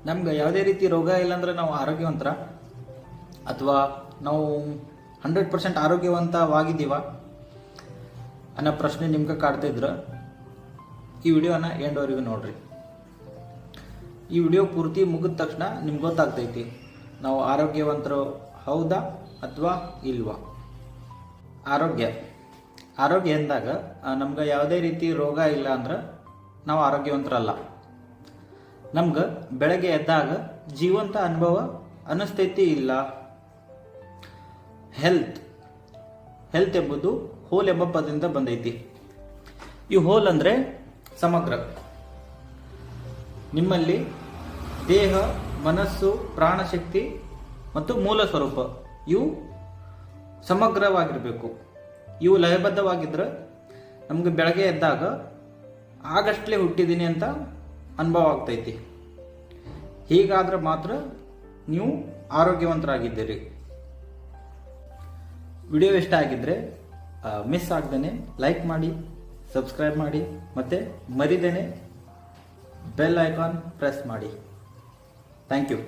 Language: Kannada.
ನಮ್ಗೆ ಯಾವುದೇ ರೀತಿ ರೋಗ ಇಲ್ಲಾಂದ್ರೆ ನಾವು ಆರೋಗ್ಯವಂತರ ಅಥವಾ ನಾವು 100% ಆರೋಗ್ಯವಂತವಾಗಿದ್ದೀವ ಅನ್ನೋ ಪ್ರಶ್ನೆ ನಿಮ್ಗೆ ಕಾಡ್ತಿದ್ರೆ ಈ ವಿಡಿಯೋನ ಎಂಡ್ವರೆಗೂ ನೋಡ್ರಿ. ಈ ವಿಡಿಯೋ ಪೂರ್ತಿ ಮುಗಿದ ತಕ್ಷಣ ನಿಮ್ಗೆ ಗೊತ್ತಾಗ್ತೈತಿ ನಾವು ಆರೋಗ್ಯವಂತರು ಹೌದಾ ಅಥವಾ ಇಲ್ವಾ. ಆರೋಗ್ಯ ಎಂದಾಗ ನಮ್ಗೆ ಯಾವುದೇ ರೀತಿ ರೋಗ ಇಲ್ಲ ಅಂದ್ರೆ ನಾವು ಆರೋಗ್ಯವಂತರಲ್ಲ. ನಮ್ಗೆ ಬೆಳಗ್ಗೆ ಎದ್ದಾಗ ಜೀವಂತ ಅನುಭವ ಅನ್ನಿಸ್ತೈತಿ ಇಲ್ಲ. ಹೆಲ್ತ್ ಎಂಬುದು ಹೋಲ್ ಎಂಬ ಪದದಿಂದ ಬಂದೈತಿ. ಈ ಹೋಲ್ ಅಂದ್ರೆ ಸಮಗ್ರ. ನಿಮ್ಮಲ್ಲಿ ದೇಹ, ಮನಸ್ಸು, ಪ್ರಾಣಶಕ್ತಿ ಮತ್ತು ಮೂಲ ಸ್ವರೂಪ ಇವು ಸಮಗ್ರವಾಗಿರಬೇಕು. ಇವು ಲಯಬದ್ಧವಾಗಿದ್ರೆ ನಮ್ಗೆ ಬೆಳಗ್ಗೆ ಎದ್ದಾಗ ಆಗಷ್ಟಲೇ ಹುಟ್ಟಿದ್ದೀನಿ ಅಂತ ಅನುಭವ ಆಗ್ತೈತಿ. ಹೀಗಾದ್ರೆ ಮಾತ್ರ ನೀವು ಆರೋಗ್ಯವಂತರಾಗಿದ್ದೀರಿ. ವಿಡಿಯೋ ಇಷ್ಟ ಆಗಿದ್ರೆ ಮಿಸ್ ಆಗ್ದೇನೆ ಲೈಕ್ ಮಾಡಿ, ಸಬ್ಸ್ಕ್ರೈಬ್ ಮಾಡಿ, ಮತ್ತೆ ಮರಿದೇನೆ ಬೆಲ್ ಐಕಾನ್ ಪ್ರೆಸ್ ಮಾಡಿ. Thank you.